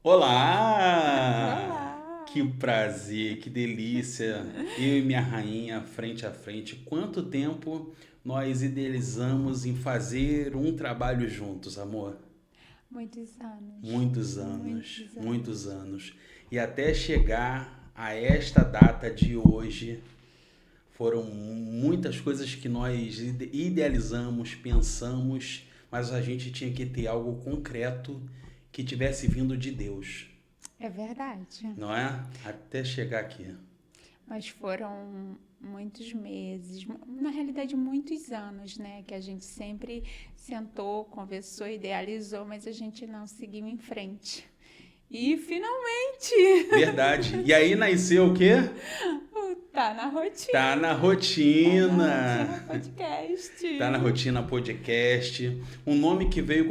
Olá! Olá! Que prazer, que delícia. Eu e minha rainha frente a frente. Quanto tempo nós idealizamos em fazer um trabalho juntos, amor? Muitos anos, Muitos anos, muitos muitos anos. anos. E até chegar a esta data de hoje, foram muitas coisas que nós idealizamos, pensamos, mas a gente tinha que ter algo concreto que tivesse vindo de Deus. É verdade. Não é? Até chegar aqui. Mas foram muitos meses, na realidade muitos anos, né? Que a gente sempre sentou, conversou, idealizou, mas a gente não seguiu em frente. E finalmente Verdade. E aí nasceu o quê? tá na rotina. Tá na Tá na rotina rotina. podcast. Tá na rotina podcast. Um nome que veio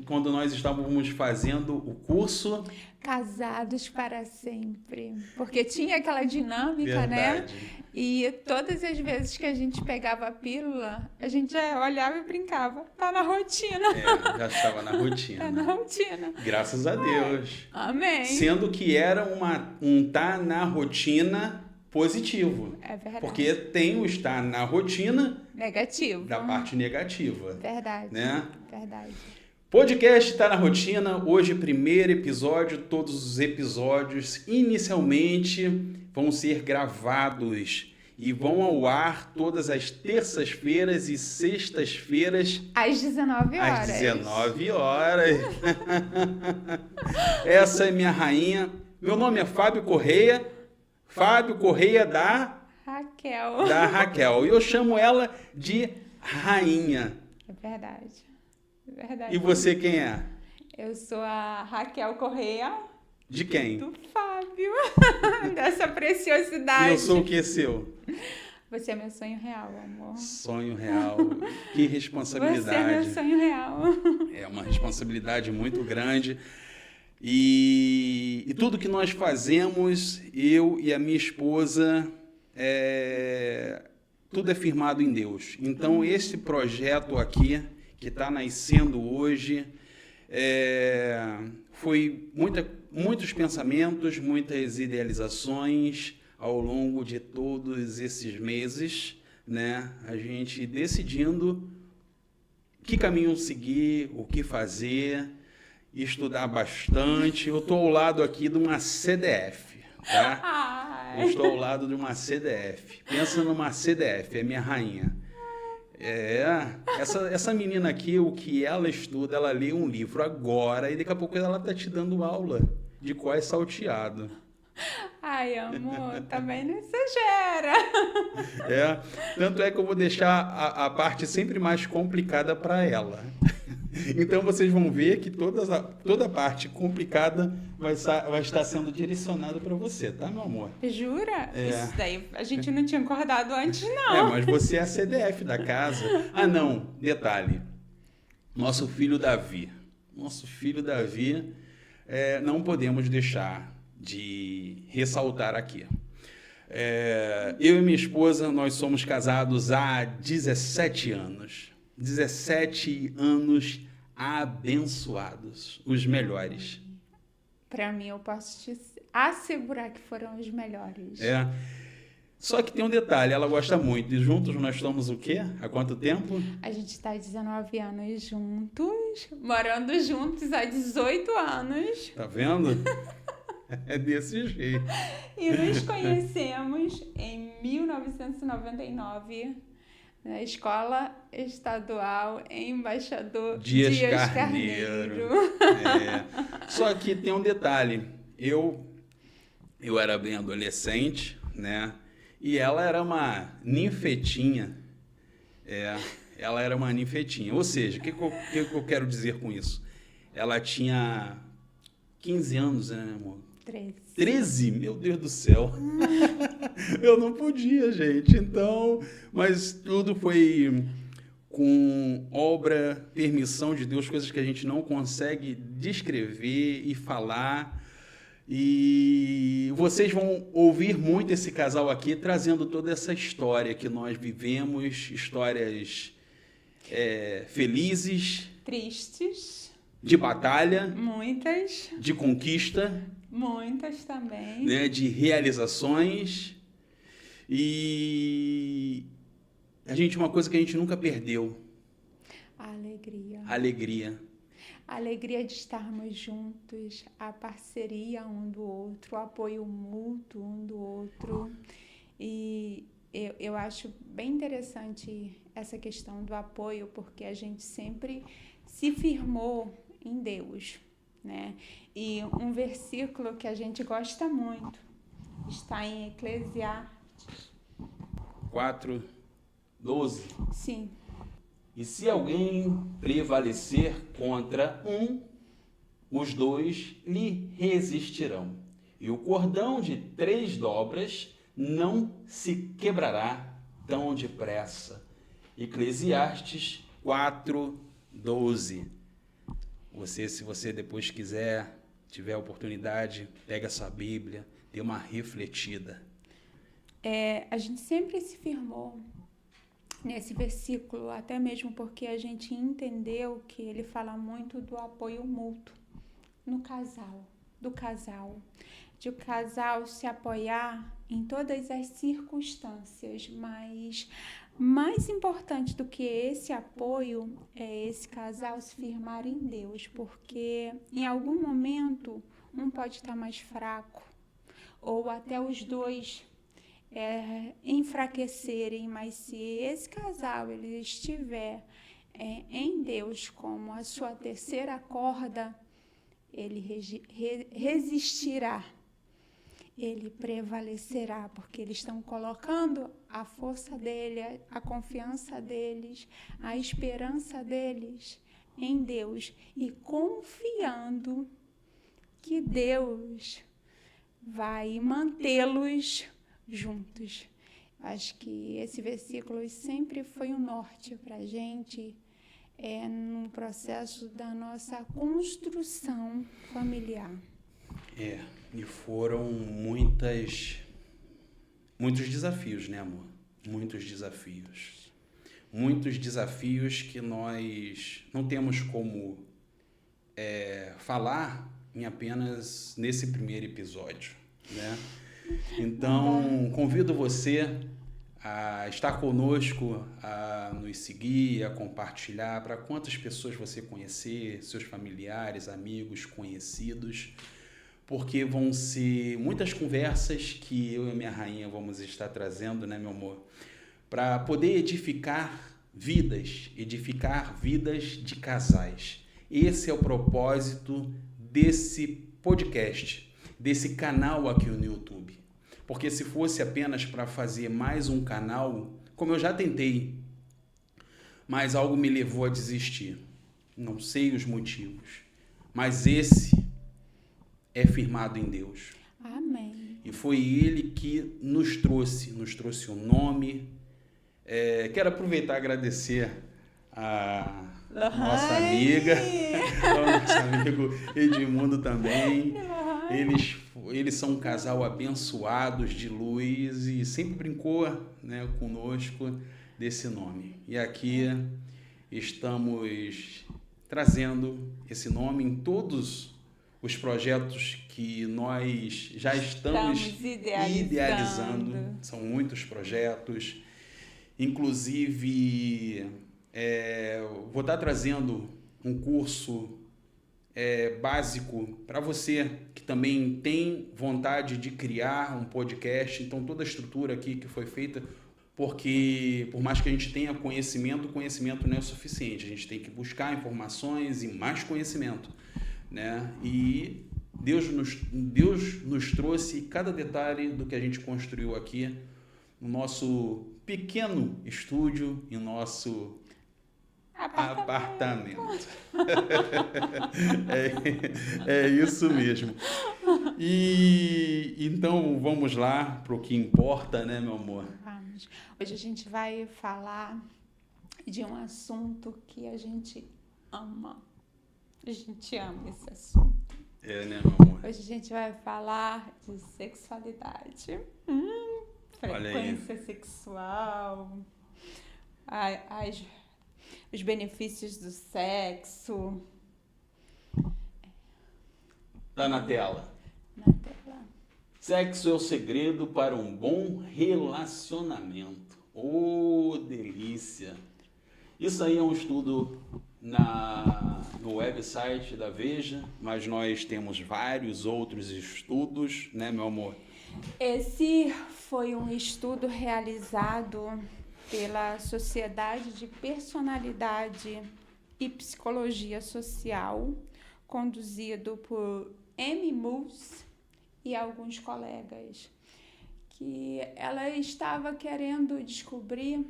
quando nós estávamos fazendo o curso. Casados para sempre. Porque tinha aquela dinâmica, né? Verdade. E todas as vezes que a gente pegava a pílula, a gente já olhava e brincava. Tá na rotina. É, já estava na Tá na rotina. rotina. Graças a Deus. Amém. Sendo que era um tá na rotina positivo. É verdade. Porque tem o estar na rotina Negativo. da parte negativa, Verdade. né? Verdade. Podcast está na rotina, hoje primeiro episódio, todos os episódios inicialmente vão ser gravados e vão ao ar todas as terças-feiras e sextas-feiras Às 19 horas. às 19 horas. Essa é minha rainha, meu nome é Fábio Correia Raquel. da Raquel, e eu chamo ela de rainha. É verdade. É verdade. E você quem é? Eu sou a Raquel Correia De quem? do Fábio. Dessa E preciosidade. eu sou o que seu? Você é meu sonho real, amor. Sonho real. Que Você é meu responsabilidade. sonho real. É uma responsabilidade muito grande. E tudo que nós fazemos, eu e a minha esposa, tudo é firmado em Deus. Então, esse projeto aqui, que está nascendo hoje, foi muitos pensamentos, muitas idealizações ao longo de todos esses meses, né? A gente decidindo que caminho seguir, o que fazer, estudar bastante. Eu estou ao lado aqui de uma CDF, tá? Eu Ai. estou ao lado de uma CDF. Pensa numa CDF, é minha rainha. Essa menina aqui, o que ela estuda, ela lê um livro agora e daqui a pouco ela tá te dando aula de qual é salteado. Ai, amor, também não exagera. Tanto é que eu vou deixar a parte sempre mais complicada para ela. Então vocês vão ver que toda a parte complicada vai estar sendo direcionada para você, tá, meu amor? Jura? É. Isso daí a gente não tinha acordado antes, não. Mas você é a CDF da casa. Ah, não, detalhe. Nosso filho Davi, não podemos deixar de ressaltar aqui. Eu e minha esposa, nós somos casados há 17 anos. 17 anos abençoados, os melhores. Pra mim, eu posso te assegurar que foram os melhores. Só que tem um detalhe, ela gosta muito. E juntos nós estamos o quê? Há quanto tempo? A gente tá há 19 anos juntos, morando juntos há 18 anos. Tá vendo? É desse jeito. E nos conhecemos em 1999, na Escola Estadual Embaixador Dias Carneiro. Só que tem um detalhe. Eu era bem adolescente, né? E ela era uma ninfetinha. Ela era uma ninfetinha. Ou seja, o que eu quero dizer com isso? Ela tinha 15 anos, né, amor? 13? Meu Deus do céu. Eu não podia, gente. Então, mas tudo foi com obra, permissão de Deus, coisas que a gente não consegue descrever e falar. E vocês vão ouvir muito esse casal aqui trazendo toda essa história que nós vivemos, histórias felizes, Tristes, de batalha, Muitas, de conquista, muitas também. né, de realizações. E uma coisa que a gente nunca perdeu, A alegria. a alegria. A alegria de estarmos juntos, a parceria um do outro, o apoio mútuo um do outro. E eu acho bem interessante essa questão do apoio, porque a gente sempre se firmou em Deus, né? E um versículo que a gente gosta muito está em Eclesiastes. 4:12. Sim. E se alguém prevalecer contra os dois lhe resistirão. E o cordão de 3 dobras não se quebrará tão depressa. Eclesiastes 4:12. Se você depois tiver a oportunidade, pega a sua Bíblia, dê uma refletida. A gente sempre se firmou nesse versículo, até mesmo porque a gente entendeu que ele fala muito do apoio mútuo no casal, de o casal se apoiar em todas as circunstâncias, mas mais importante do que esse apoio é esse casal se firmar em Deus, porque em algum momento um pode estar mais fraco, ou até os dois enfraquecerem, mas se esse casal ele estiver em Deus como a sua terceira corda, ele resistirá, ele prevalecerá, porque eles estão colocando a força dele, a confiança deles, a esperança deles em Deus e confiando que Deus vai mantê-los juntos. Acho que esse versículo sempre foi um norte para a gente no processo da nossa construção familiar. E foram muitos desafios, né, amor? Muitos desafios. Muitos desafios que nós não temos como falar em apenas nesse primeiro episódio, né? Então, convido você a estar conosco, a nos seguir, a compartilhar para quantas pessoas você conhecer, seus familiares, amigos, conhecidos, porque vão ser muitas conversas que eu e a minha rainha vamos estar trazendo, né, meu amor, para poder edificar vidas de casais. Esse é o propósito desse podcast, desse canal aqui no YouTube. Porque se fosse apenas para fazer mais um canal, como eu já tentei, mas algo me levou a desistir. Não sei os motivos, mas esse é firmado em Deus. Amém. E foi Ele que nos trouxe um nome. Quero aproveitar e agradecer a nossa amiga, ao nosso amigo Edmundo também. Eles são um casal abençoados de luz e sempre brincou, né, conosco desse nome. E aqui estamos trazendo esse nome em todos os projetos que nós já estamos idealizando. São muitos projetos. Inclusive, vou estar trazendo um curso básico para você que também tem vontade de criar um podcast. Então, toda a estrutura aqui que foi feita, porque por mais que a gente tenha conhecimento, o conhecimento não é o suficiente. A gente tem que buscar informações e mais conhecimento, né? E Deus nos trouxe cada detalhe do que a gente construiu aqui no nosso pequeno estúdio, em nosso apartamento. É isso mesmo. E então vamos lá para o que importa, né, meu amor? Vamos. Hoje a gente vai falar de um assunto que a gente ama. A gente ama esse assunto. Né, meu amor? Hoje a gente vai falar de sexualidade. Frequência sexual. Os benefícios do sexo. Tá na tela. Na tela. Sexo é o segredo para um bom relacionamento. Oh, delícia! Isso aí é um estudo no website da Veja, mas nós temos vários outros estudos, né, meu amor? Esse foi um estudo realizado pela Sociedade de Personalidade e Psicologia Social, conduzido por Amy Moose e alguns colegas, que ela estava querendo descobrir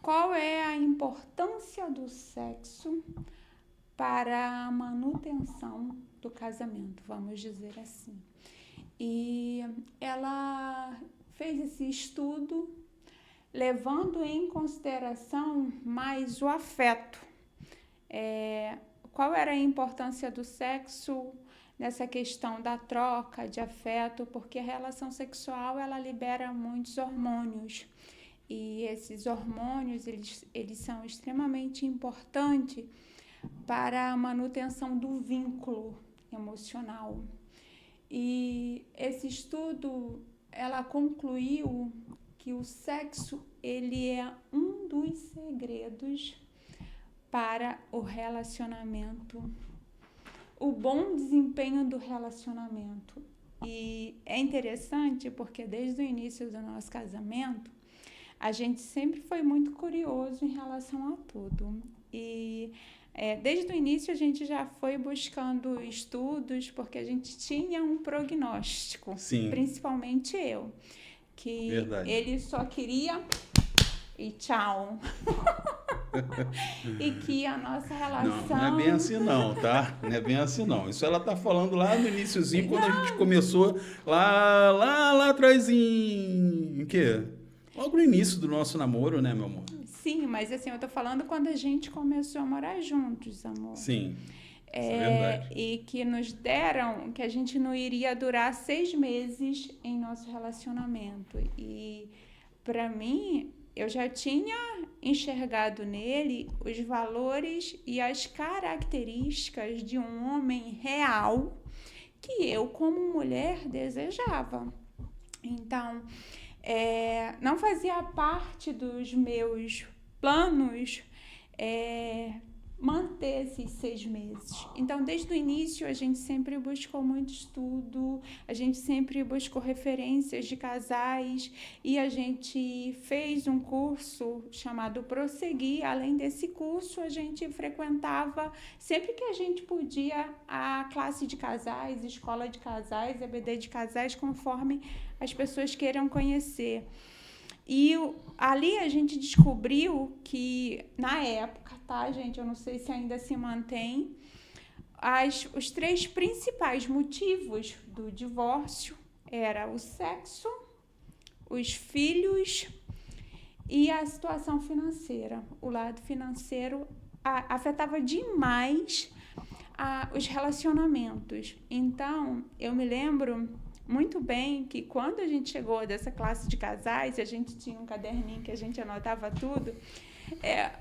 qual é a importância do sexo para a manutenção do casamento, vamos dizer assim. E ela fez esse estudo levando em consideração mais o afeto. Qual era a importância do sexo nessa questão da troca de afeto? Porque a relação sexual, ela libera muitos hormônios. E esses hormônios, eles são extremamente importantes para a manutenção do vínculo emocional. E esse estudo, ela concluiu que o sexo, ele é um dos segredos para o relacionamento, o bom desempenho do relacionamento. E é interessante porque desde o início do nosso casamento, a gente sempre foi muito curioso em relação a tudo. E desde o início a gente já foi buscando estudos, porque a gente tinha um prognóstico, Sim. Principalmente eu, que Verdade. ele só queria e tchau. E que a nossa relação... Não é bem assim não, tá? Não é bem assim não. Isso ela tá falando lá no iniciozinho, quando a gente começou lá atrás em quê? Logo no início do nosso namoro, né, meu amor? Sim, mas assim, eu tô falando quando a gente começou a morar juntos, amor. Sim, isso é verdade. E que nos deram que a gente não iria durar 6 meses em nosso relacionamento. E para mim, eu já tinha enxergado nele os valores e as características de um homem real que eu, como mulher, desejava. Então, não fazia parte dos meus planos manter esses 6 meses. Então, desde o início, a gente sempre buscou muito estudo, a gente sempre buscou referências de casais e a gente fez um curso chamado Prosseguir. Além desse curso, a gente frequentava, sempre que a gente podia, a classe de casais, escola de casais, EBD de casais, conforme as pessoas queiram conhecer. E ali a gente descobriu que, na época, tá, gente? Eu não sei se ainda se mantém, os 3 principais motivos do divórcio eram o sexo, os filhos e a situação financeira. O lado financeiro afetava demais os relacionamentos. Então, eu me lembro muito bem que quando a gente chegou dessa classe de casais, a gente tinha um caderninho que a gente anotava tudo,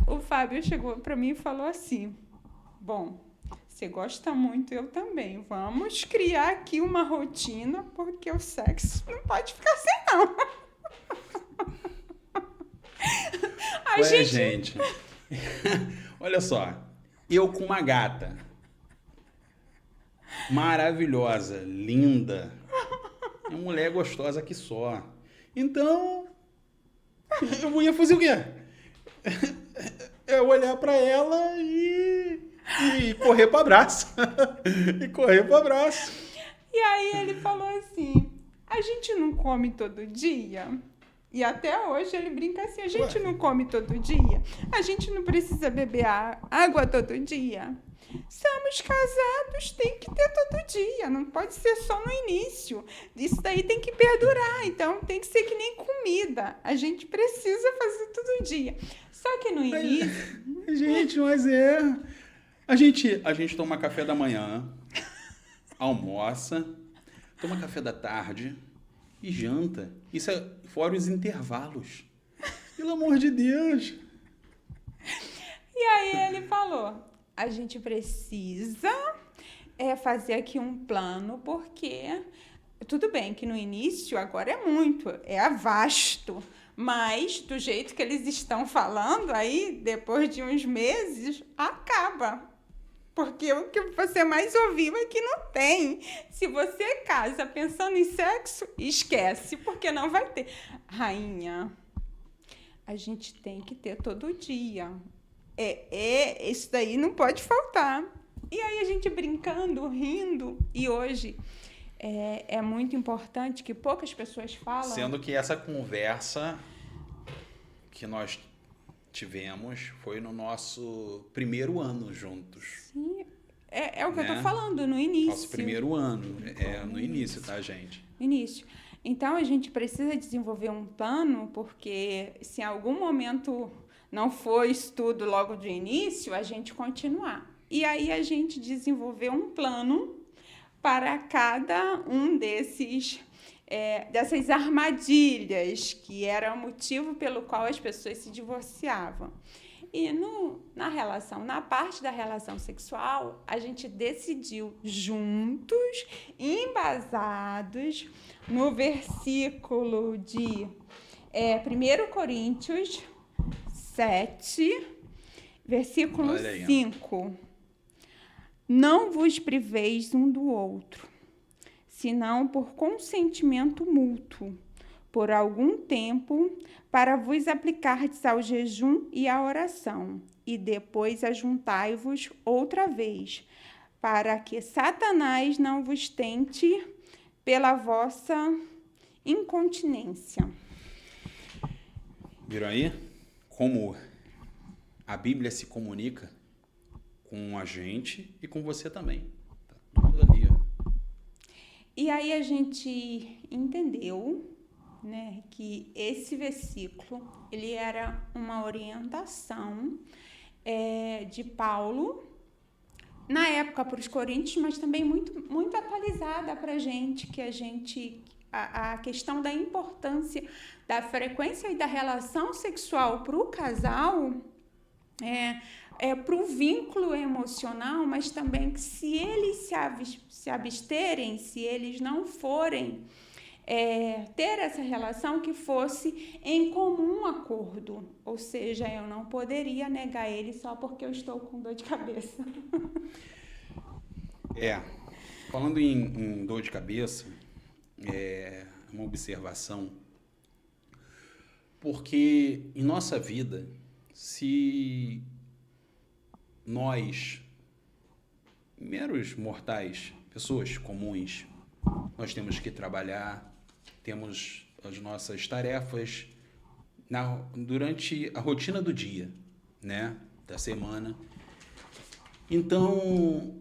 o Fábio chegou para mim e falou assim: bom, você gosta muito, eu também, vamos criar aqui uma rotina, porque o sexo não pode ficar sem não. Gente, olha só, eu com uma gata maravilhosa, linda, uma mulher gostosa que só. Então, eu ia fazer o quê? Eu olhar pra ela e correr pro abraço. E correr pro abraço. E aí ele falou assim: a gente não come todo dia? E até hoje ele brinca assim: a gente não come todo dia? A gente não precisa beber água todo dia? Somos casados, tem que ter todo dia, não pode ser só no início. Isso daí tem que perdurar, então tem que ser que nem comida. A gente precisa fazer todo dia. Só que no início... Gente, mas a gente toma café da manhã, almoça, toma café da tarde e janta. Isso é fora os intervalos. Pelo amor de Deus. E aí ele falou: a gente precisa fazer aqui um plano, porque tudo bem que no início agora é vasto, mas do jeito que eles estão falando, aí depois de uns meses acaba. Porque o que você mais ouviu é que não tem. Se você casa pensando em sexo, esquece, porque não vai ter. Rainha, a gente tem que ter todo dia. Isso daí não pode faltar. E aí a gente brincando, rindo. E hoje é muito importante que poucas pessoas falam. Sendo que essa conversa que nós tivemos foi no nosso primeiro ano juntos. Sim, é o que eu tô falando, no início. Nosso primeiro ano, no início, tá, gente? Início. Então, a gente precisa desenvolver um plano, porque se em algum momento não for estudo logo de início, a gente continuar. E aí, a gente desenvolver um plano para cada um dessas armadilhas, que era o motivo pelo qual as pessoas se divorciavam. E na parte da relação sexual, a gente decidiu juntos, embasados, no versículo de 1 Coríntios 7, versículo 5. Não vos priveis um do outro, senão por consentimento mútuo, por algum tempo, para vos aplicardes ao jejum e à oração, e depois ajuntai-vos outra vez, para que Satanás não vos tente pela vossa incontinência. Viram aí como a Bíblia se comunica com a gente e com você também. Tá tudo ali, ó. E aí a gente entendeu, né, que esse versículo ele era uma orientação de Paulo na época para os coríntios, mas também muito, muito atualizada para a gente, a questão da importância da frequência e da relação sexual para o casal, para o vínculo emocional, mas também que se eles se absterem, se eles não forem ter essa relação, que fosse em comum acordo. Ou seja, eu não poderia negar ele só porque eu estou com dor de cabeça. Falando em dor de cabeça, uma observação, porque em nossa vida, se nós, meros mortais, pessoas comuns, nós temos que trabalhar, temos as nossas tarefas durante a rotina do dia, né, da semana. Então,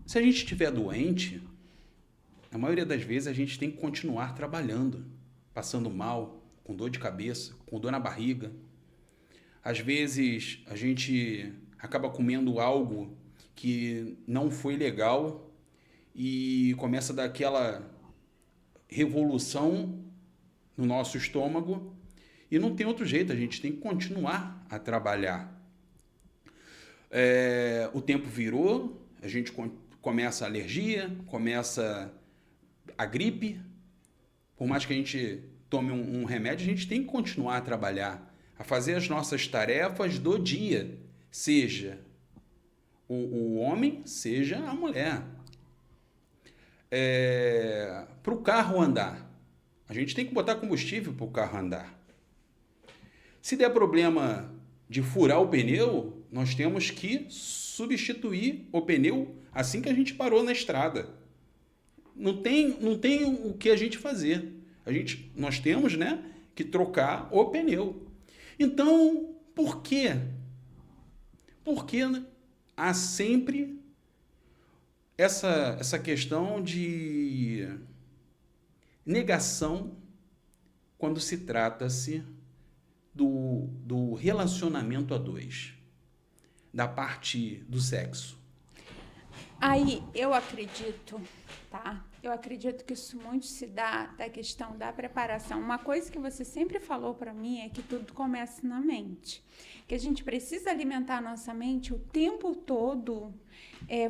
se a gente estiver doente, a maioria das vezes a gente tem que continuar trabalhando, passando mal, com dor de cabeça, com dor na barriga. Às vezes a gente acaba comendo algo que não foi legal e começa a dar aquela revolução no nosso estômago e não tem outro jeito, a gente tem que continuar a trabalhar. O tempo virou, a gente começa a alergia, começa a gripe. Por mais que a gente tome um remédio, a gente tem que continuar a trabalhar, a fazer as nossas tarefas do dia, seja o homem, seja a mulher. Para o carro andar, a gente tem que botar combustível para o carro andar. Se der problema de furar o pneu, nós temos que substituir o pneu assim que a gente parou na estrada. Não tem o que a gente fazer. Nós temos, né, que trocar o pneu. Então, por quê? Porque há sempre essa questão de negação quando se trata-se do relacionamento a dois, da parte do sexo. Aí, eu acredito, tá? Eu acredito que isso muito se dá da questão da preparação. Uma coisa que você sempre falou para mim é que tudo começa na mente. Que a gente precisa alimentar a nossa mente o tempo todo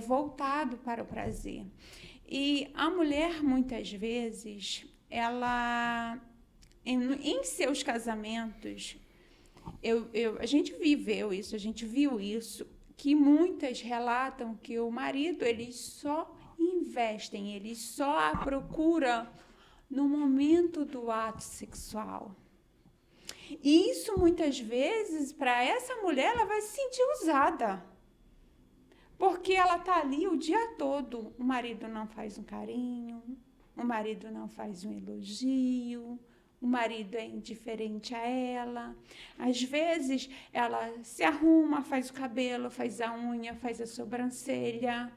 voltado para o prazer. E a mulher, muitas vezes, ela, em seus casamentos, a gente viveu isso, a gente viu isso, que muitas relatam que o marido, eles só investem, eles só a procuram no momento do ato sexual. E isso, muitas vezes, para essa mulher, ela vai se sentir usada. Porque ela está ali o dia todo. O marido não faz um carinho, o marido não faz um elogio, o marido é indiferente a ela. Às vezes, ela se arruma, faz o cabelo, faz a unha, faz a sobrancelha.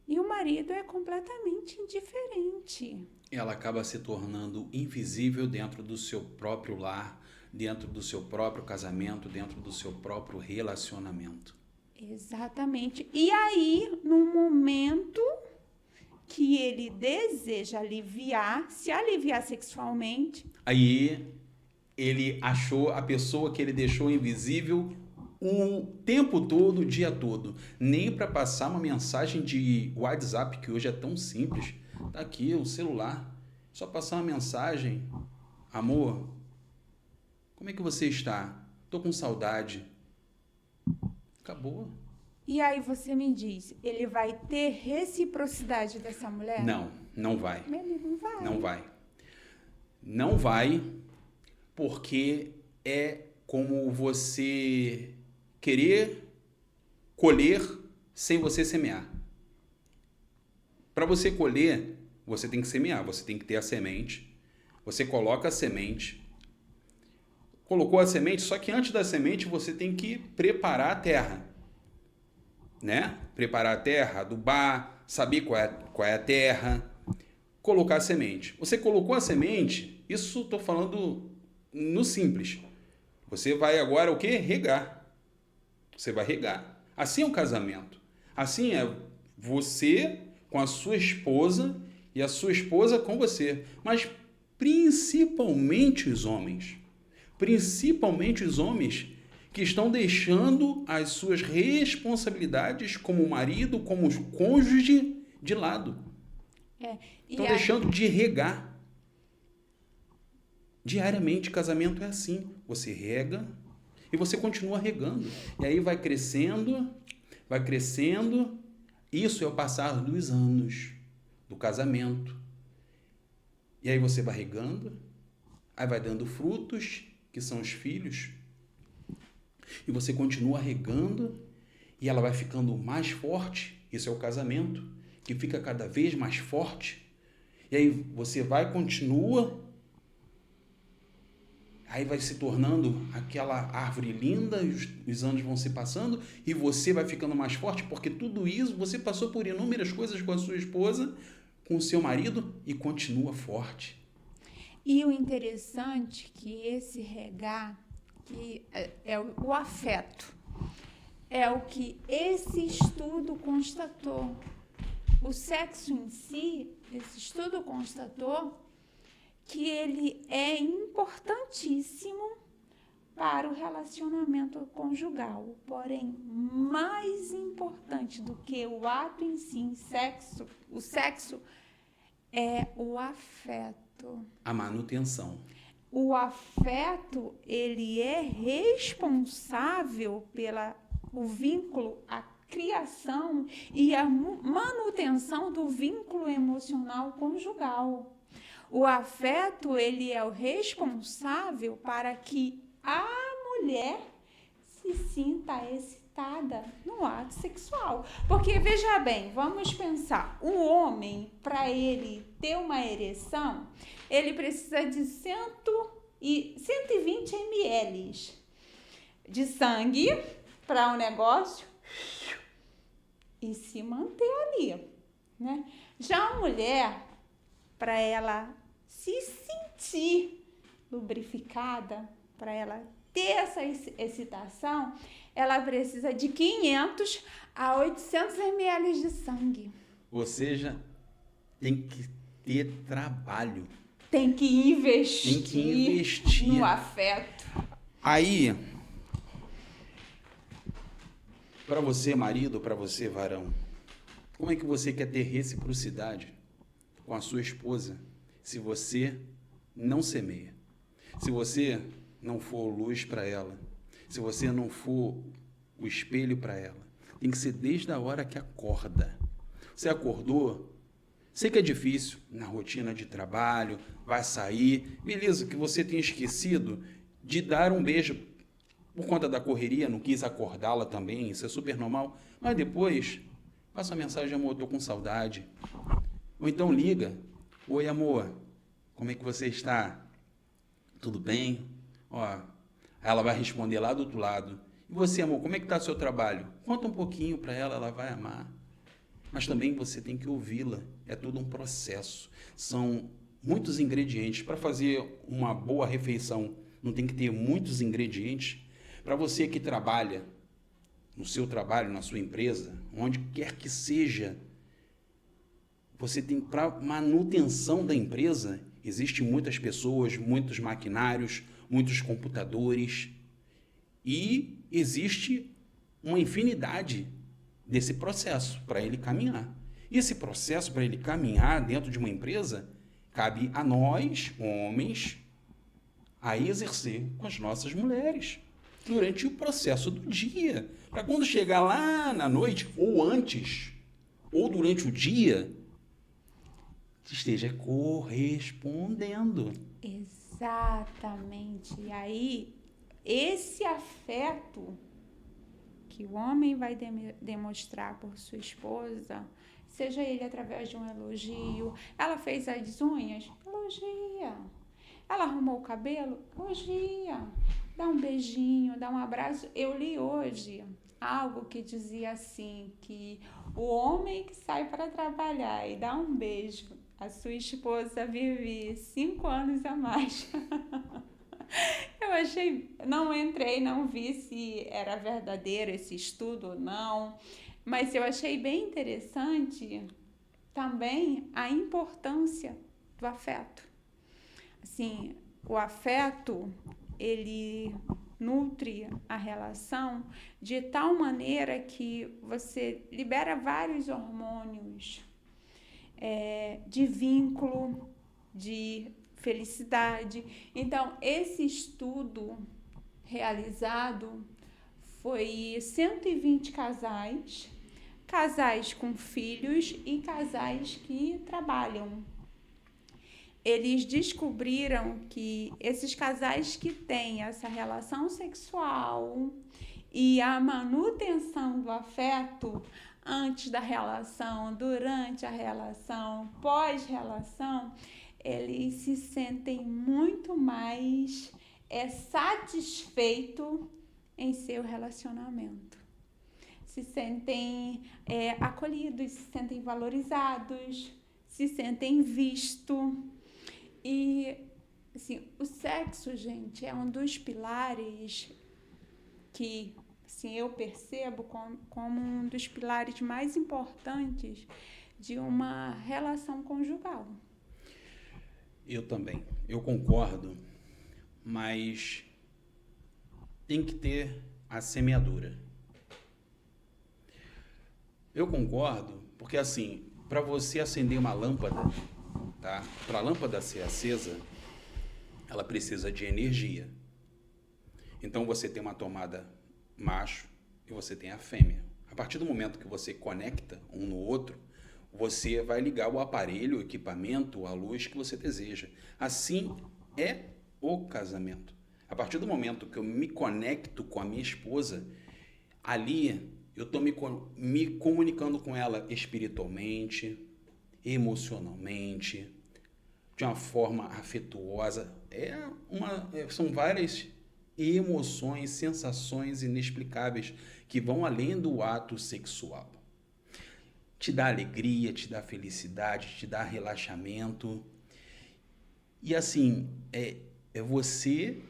E o marido é completamente indiferente. Ela acaba se tornando invisível dentro do seu próprio lar, dentro do seu próprio casamento, dentro do seu próprio relacionamento. Exatamente. E aí, no momento que ele deseja se aliviar sexualmente. Aí ele achou a pessoa que ele deixou invisível o tempo todo, o dia todo. Nem para passar uma mensagem de WhatsApp, que hoje é tão simples. Tá aqui o celular. Só passar uma mensagem. Amor, como é que você está? Tô com saudade. Acabou. E aí você me diz, ele vai ter reciprocidade dessa mulher? Não, não vai. Ele não vai. Não vai. Não vai, porque é como você querer colher sem você semear. Para você colher, você tem que semear, você tem que ter a semente. Você coloca a semente. Colocou a semente, só que antes da semente você tem que preparar a terra. Né? Preparar a terra, adubar, saber qual é a terra, colocar a semente. Você colocou a semente, isso estou falando no simples. Você vai agora o quê? Regar. Você vai regar. Assim é o casamento. Assim é você com a sua esposa e a sua esposa com você. Mas principalmente os homens. Principalmente os homens que estão deixando as suas responsabilidades como marido, como cônjuge de lado. Estão deixando de regar. Diariamente, casamento é assim. Você rega e você continua regando. E aí vai crescendo, vai crescendo. Isso é o passar dos anos do casamento. E aí você vai regando, aí vai dando frutos, que são os filhos. E você continua regando e ela vai ficando mais forte. Isso é o casamento, que fica cada vez mais forte. E aí você continua, aí vai se tornando aquela árvore linda, os anos vão se passando e você vai ficando mais forte, porque tudo isso, você passou por inúmeras coisas com a sua esposa, com o seu marido e continua forte. E o interessante é que esse regar, que é o afeto, é o que esse estudo constatou. O sexo em si, esse estudo constatou que ele é importantíssimo para o relacionamento conjugal. Porém, mais importante do que o ato em si, o sexo é o afeto. A manutenção. O afeto, ele é responsável pelo vínculo, a criação e a manutenção do vínculo emocional conjugal. O afeto, ele é o responsável para que a mulher se sinta excitada no ato sexual. Porque, veja bem, vamos pensar, o homem, para ele ter uma ereção, ele precisa de 120 ml de sangue para o negócio e se manter ali, né? Já a mulher, para ela se sentir lubrificada, para ela ter essa excitação, ela precisa de 500 a 800 ml de sangue. Ou seja, tem que ter trabalho. Tem que investir no afeto. Aí, para você, marido, para você, varão, como é que você quer ter reciprocidade com a sua esposa se você não semeia? Se você não for luz para ela, se você não for o espelho para ela, tem que ser desde a hora que acorda. Você acordou, sei que é difícil na rotina de trabalho, vai sair, beleza, que você tenha esquecido de dar um beijo por conta da correria, não quis acordá-la também, isso é super normal, mas depois passa uma mensagem: amor, tô com saudade. Ou então liga: oi, amor, como é que você está? Tudo bem? Ó, ela vai responder lá do outro lado: e você, amor, como é que está o seu trabalho? Conta um pouquinho para ela, ela vai amar. Mas também você tem que ouvi-la, é todo um processo. São muitos ingredientes. Para fazer uma boa refeição, não tem que ter muitos ingredientes. Para você que trabalha no seu trabalho, na sua empresa, onde quer que seja, você tem, para manutenção da empresa, existem muitas pessoas, muitos maquinários, muitos computadores, e existe uma infinidade desse processo para ele caminhar. E esse processo, para ele caminhar dentro de uma empresa, cabe a nós, homens, a exercer com as nossas mulheres durante o processo do dia. Para quando chegar lá na noite, ou antes, ou durante o dia, esteja correspondendo. Exatamente. E aí, esse afeto que o homem vai demonstrar por sua esposa, seja ele através de um elogio, ela fez as unhas, elogia. Ela arrumou o cabelo, elogia. Dá um beijinho, dá um abraço. Eu li hoje algo que dizia assim, que o homem que sai para trabalhar e dá um beijo, a sua esposa vive 5 anos a mais. Eu achei, não entrei, não vi se era verdadeiro esse estudo ou não, mas eu achei bem interessante também a importância do afeto. Assim, o afeto, ele nutre a relação de tal maneira que você libera vários hormônios de vínculo, de felicidade. Então, esse estudo realizado foi 120 casais com filhos e casais que trabalham. Eles descobriram que esses casais que têm essa relação sexual e a manutenção do afeto antes da relação, durante a relação, pós-relação, eles se sentem muito mais satisfeitos em seu relacionamento. Se sentem acolhidos, se sentem valorizados, se sentem vistos. E assim, o sexo, gente, é um dos pilares que assim, eu percebo como um dos pilares mais importantes de uma relação conjugal. Eu também, eu concordo, mas tem que ter a semeadura. Eu concordo, porque assim, para você acender uma lâmpada, tá? Para a lâmpada ser acesa, ela precisa de energia. Então você tem uma tomada macho e você tem a fêmea. A partir do momento que você conecta um no outro, você vai ligar o aparelho, o equipamento, a luz que você deseja. Assim é o casamento. A partir do momento que eu me conecto com a minha esposa, ali eu estou me comunicando com ela espiritualmente, emocionalmente, de uma forma afetuosa. São várias emoções, sensações inexplicáveis que vão além do ato sexual. Te dá alegria, te dá felicidade, te dá relaxamento. E assim, é você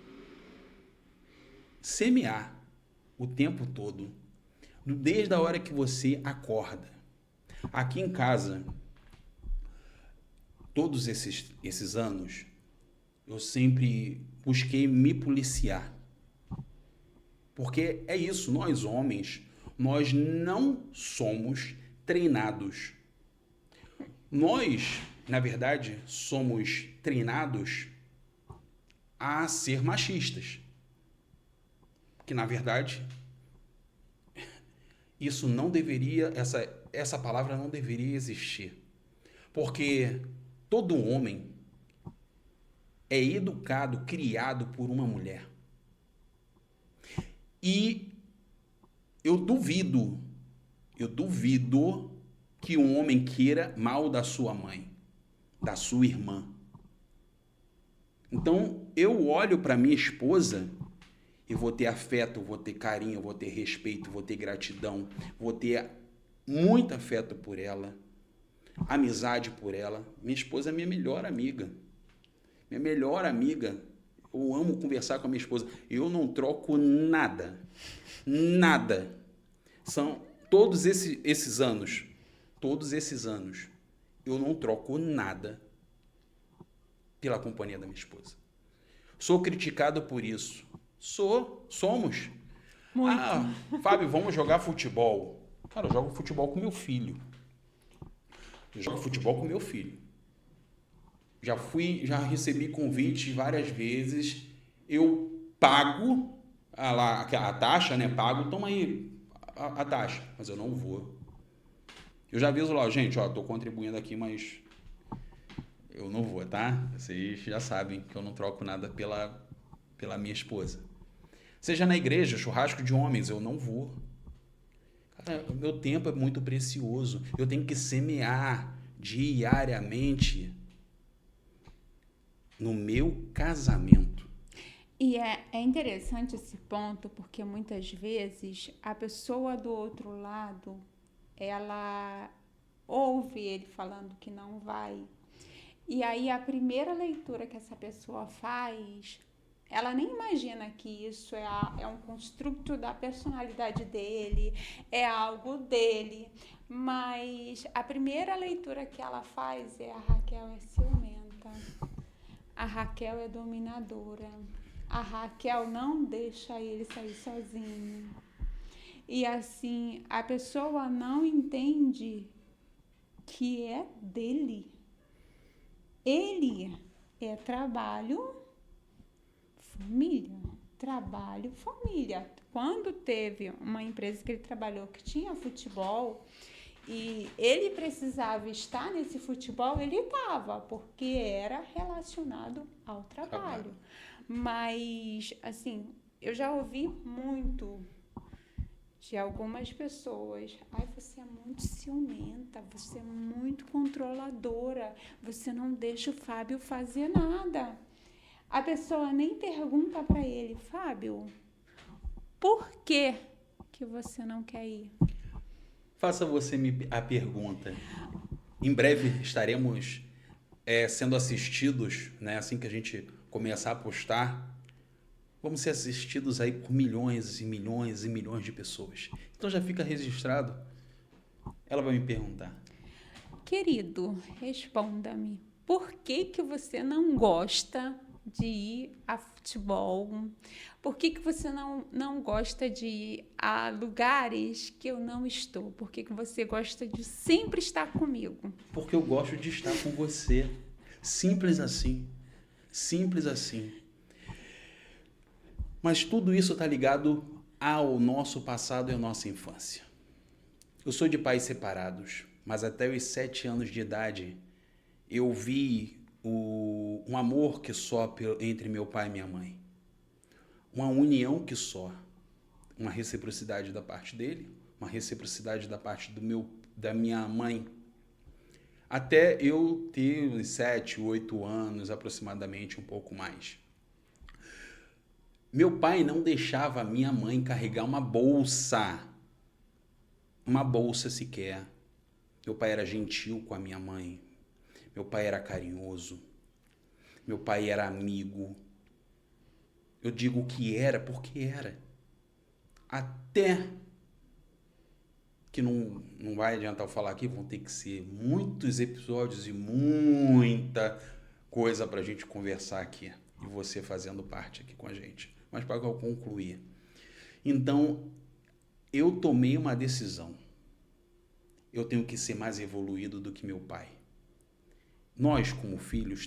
semear o tempo todo, desde a hora que você acorda. Aqui em casa, todos esses anos, eu sempre busquei me policiar. Porque é isso, nós homens, nós não somos treinados. Nós, na verdade, somos treinados a ser machistas. Que, na verdade, isso não deveria, essa palavra não deveria existir. Porque todo homem é educado, criado por uma mulher. E eu duvido que um homem queira mal da sua mãe, da sua irmã. Então, eu olho para minha esposa e vou ter afeto, vou ter carinho, vou ter respeito, vou ter gratidão, vou ter muito afeto por ela, amizade por ela. Minha esposa é minha melhor amiga. Minha melhor amiga. Eu amo conversar com a minha esposa. Eu não troco nada. Nada. São todos esses anos. Todos esses anos. Eu não troco nada pela companhia da minha esposa. Sou criticado por isso. Somos. Muito. Ah, Fábio, vamos jogar futebol. Cara, eu jogo futebol com meu filho. Eu jogo futebol com meu filho. Já recebi convite várias vezes. Eu pago a taxa, né? Pago, toma aí a taxa. Mas eu não vou. Eu já aviso lá, gente, ó, tô contribuindo aqui, mas eu não vou, tá? Vocês já sabem que eu não troco nada pela minha esposa. Seja na igreja, churrasco de homens, eu não vou. Cara, o meu tempo é muito precioso. Eu tenho que semear diariamente no meu casamento. E é interessante esse ponto, porque muitas vezes a pessoa do outro lado, ela ouve ele falando que não vai. E aí a primeira leitura que essa pessoa faz, ela nem imagina que isso é um construto da personalidade dele, é algo dele. Mas a primeira leitura que ela faz é: a Raquel é ciumenta, a Raquel é dominadora, a Raquel não deixa ele sair sozinho. E assim, a pessoa não entende que é dele. Ele é trabalho, família. Trabalho, família. Quando teve uma empresa que ele trabalhou que tinha futebol e ele precisava estar nesse futebol, ele estava, porque era relacionado ao trabalho. Mas, assim, eu já ouvi muito de algumas pessoas: ai, você é muito ciumenta, você é muito controladora, você não deixa o Fábio fazer nada. A pessoa nem pergunta para ele: Fábio, por que você não quer ir? Faça você a pergunta. Em breve estaremos sendo assistidos, né? Assim que a gente começar a postar, vamos ser assistidos aí por milhões e milhões e milhões de pessoas. Então já fica registrado. Ela vai me perguntar: querido, responda-me. Por que você não gosta de ir a futebol? Por que você não gosta de ir a lugares que eu não estou? Por que você gosta de sempre estar comigo? Porque eu gosto de estar com você. Simples assim. Simples assim. Mas tudo isso está ligado ao nosso passado e à nossa infância. Eu sou de pais separados, mas até os 7 anos de idade eu vi um amor que só entre meu pai e minha mãe. Uma união que só. Uma reciprocidade da parte dele, uma reciprocidade da parte da minha mãe. Até eu ter uns 7, 8 anos aproximadamente, um pouco mais. Meu pai não deixava a minha mãe carregar uma bolsa sequer. Meu pai era gentil com a minha mãe. Meu pai era carinhoso. Meu pai era amigo. Eu digo que era porque era. Até que não vai adiantar eu falar aqui, vão ter que ser muitos episódios e muita coisa pra gente conversar aqui. E você fazendo parte aqui com a gente. Mas para eu concluir. Então, eu tomei uma decisão. Eu tenho que ser mais evoluído do que meu pai. Nós, como filhos,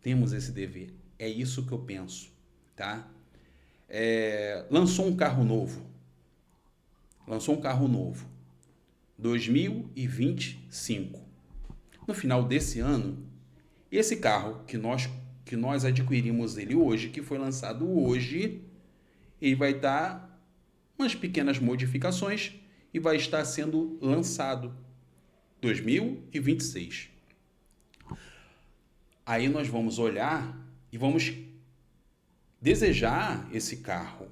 temos esse dever. É isso que eu penso, tá? Lançou um carro novo. 2025. No final desse ano, esse carro que nós adquirimos ele hoje, que foi lançado hoje, ele vai estar umas pequenas modificações e vai estar sendo lançado 2026. Aí nós vamos olhar e vamos desejar esse carro.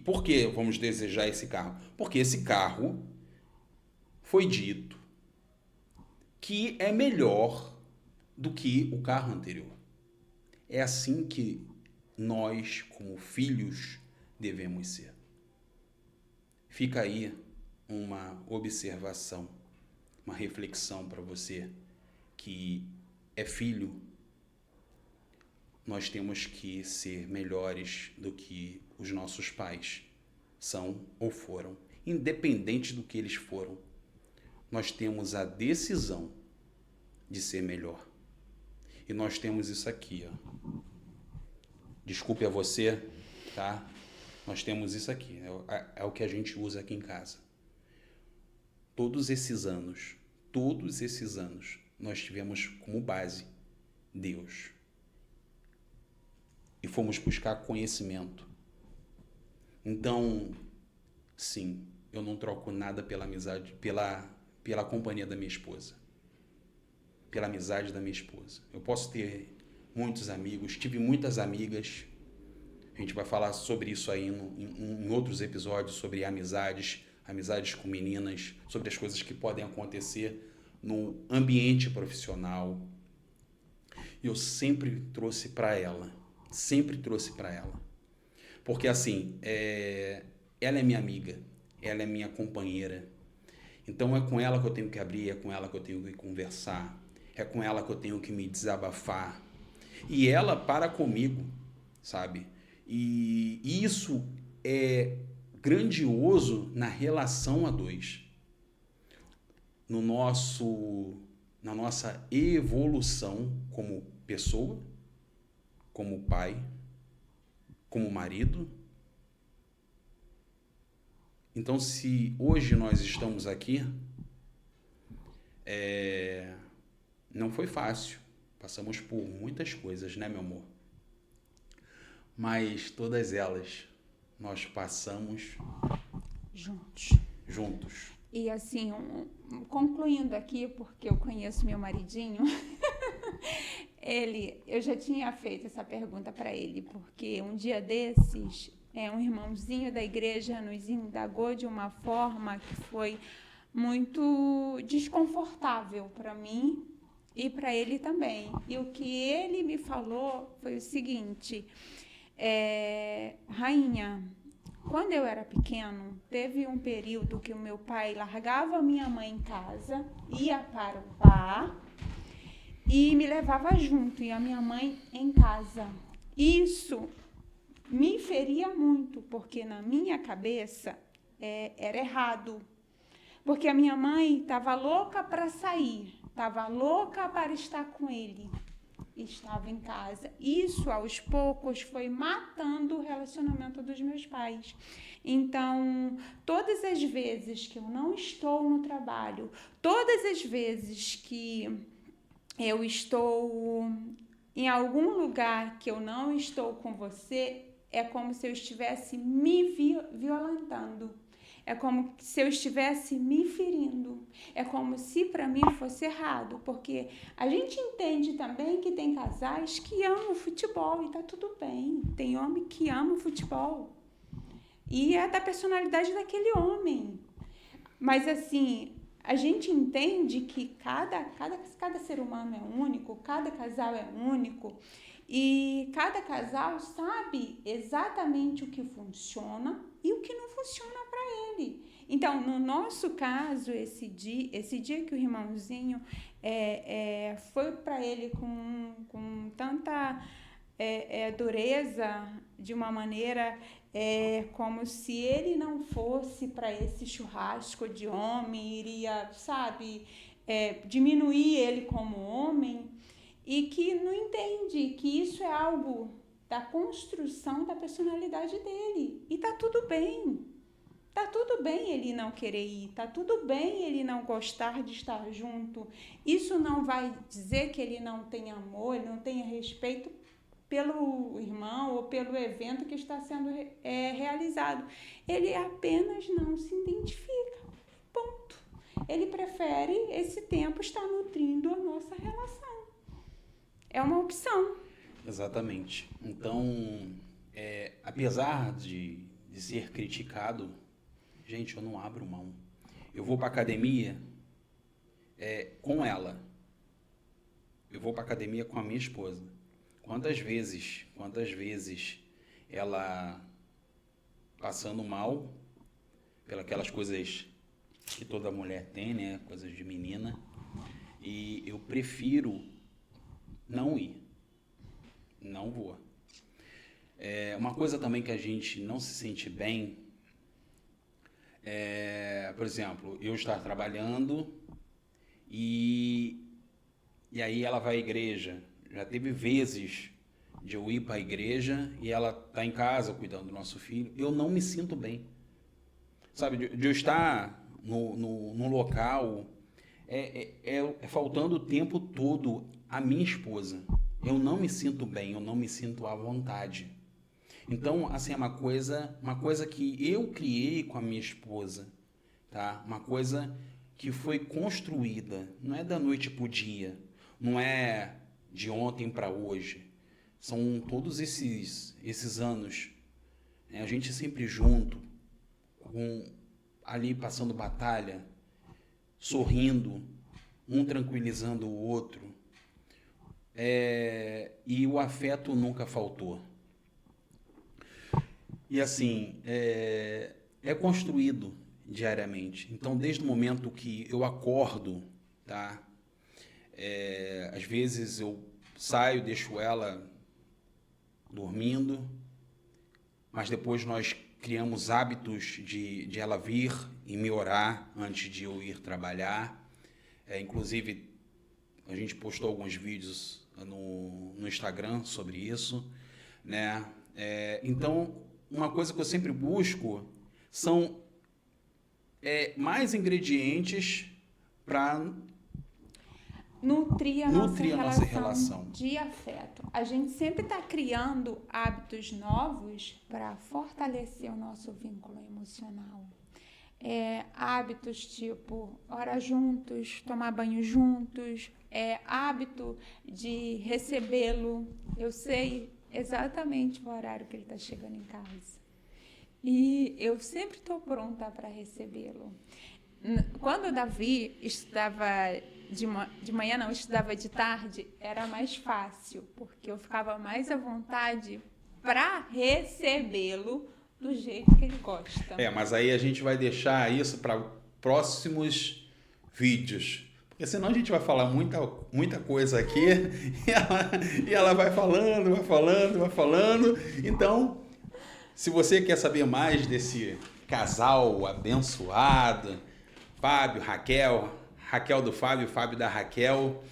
Por que vamos desejar esse carro? Porque esse carro foi dito que é melhor do que o carro anterior. É assim que nós, como filhos, devemos ser. Fica aí uma observação, uma reflexão para você que é filho. Nós temos que ser melhores do que os nossos pais são ou foram. Independente do que eles foram, nós temos a decisão de ser melhor. E nós temos isso aqui, ó. Desculpe a você, tá? Nós temos isso aqui. É o que a gente usa aqui em casa. Todos esses anos, nós tivemos como base Deus. E fomos buscar conhecimento. Então, sim, eu não troco nada pela amizade, pela companhia da minha esposa. Pela amizade da minha esposa. Eu posso ter muitos amigos, tive muitas amigas. A gente vai falar sobre isso aí em outros episódios, sobre amizades com meninas, sobre as coisas que podem acontecer no ambiente profissional. Eu sempre trouxe para ela. Porque assim, ela é minha amiga, ela é minha companheira. Então é com ela que eu tenho que abrir, é com ela que eu tenho que conversar, é com ela que eu tenho que me desabafar. E ela para comigo, sabe? E isso é grandioso na relação a dois. Na nossa evolução como pessoa, como pai, como marido. Então, se hoje nós estamos aqui, não foi fácil. Passamos por muitas coisas, né, meu amor? Mas todas elas nós passamos juntos. E assim, concluindo aqui, porque eu conheço meu maridinho, eu já tinha feito essa pergunta para ele, porque um dia desses, um irmãozinho da igreja nos indagou de uma forma que foi muito desconfortável para mim e para ele também. E o que ele me falou foi o seguinte: Rainha, quando eu era pequeno, teve um período que o meu pai largava a minha mãe em casa, ia para o bar e me levava junto, e a minha mãe em casa. Isso me feria muito, porque na minha cabeça era errado. Porque a minha mãe estava louca para sair, estava louca para estar com ele. Estava em casa. Isso, aos poucos, foi matando o relacionamento dos meus pais. Então, todas as vezes que eu não estou no trabalho, todas as vezes que eu estou em algum lugar que eu não estou com você, é como se eu estivesse me violentando. É como se eu estivesse me ferindo. É como se para mim fosse errado. Porque a gente entende também que tem casais que amam futebol e tá tudo bem. Tem homem que ama o futebol. E é da personalidade daquele homem. Mas assim, a gente entende que cada ser humano é único, cada casal é único. E cada casal sabe exatamente o que funciona e o que não funciona para ele. Então, no nosso caso, esse dia que o irmãozinho foi para ele com tanta dureza, de uma maneira como se ele não fosse para esse churrasco de homem, iria, sabe, diminuir ele como homem, e que não entende que isso é algo da construção da personalidade dele. E tá tudo bem. Tá tudo bem ele não querer ir, tá tudo bem ele não gostar de estar junto. Isso não vai dizer que ele não tem amor, ele não tenha respeito pelo irmão ou pelo evento que está sendo realizado. Ele apenas não se identifica. Ponto. Ele prefere esse tempo estar nutrindo a nossa relação. É uma opção. Exatamente. Então, apesar de ser criticado, gente, eu não abro mão. Eu vou para academia com ela. Eu vou para academia com a minha esposa. Quantas vezes ela passando mal pelas coisas que toda mulher tem, né? Coisas de menina. E eu prefiro não ir. Não vou. Uma coisa também que a gente não se sente bem por exemplo, eu estar trabalhando e aí ela vai à igreja. Já teve vezes de eu ir para a igreja e ela tá em casa cuidando do nosso filho. Eu não me sinto bem. Sabe, de eu estar no local, faltando o tempo todo a minha esposa. Eu não me sinto bem, eu não me sinto à vontade. Então, assim, é uma coisa que eu criei com a minha esposa, tá? Uma coisa que foi construída, não é da noite pro dia, não é de ontem para hoje. São todos esses anos, né? A gente sempre junto, ali passando batalha, sorrindo, um tranquilizando o outro. E o afeto nunca faltou. E assim, é construído diariamente. Então, desde o momento que eu acordo, tá? Às vezes eu saio, deixo ela dormindo, mas depois nós criamos hábitos de ela vir e me orar antes de eu ir trabalhar. Inclusive, a gente postou alguns vídeos no Instagram sobre isso, né? Então, uma coisa que eu sempre busco são mais ingredientes para nutrir a nossa relação de afeto. A gente sempre está criando hábitos novos para fortalecer o nosso vínculo emocional. Hábitos tipo orar juntos, tomar banho juntos, hábito de recebê-lo. Eu sei exatamente o horário que ele está chegando em casa. E eu sempre estou pronta para recebê-lo. Quando o Davi estudava de manhã, não, estudava de tarde, era mais fácil, porque eu ficava mais à vontade para recebê-lo do jeito que ele gosta. Mas aí a gente vai deixar isso para próximos vídeos. Porque senão a gente vai falar muita coisa aqui e ela vai falando. Então, se você quer saber mais desse casal abençoado, Fábio, Raquel do Fábio, Fábio da Raquel,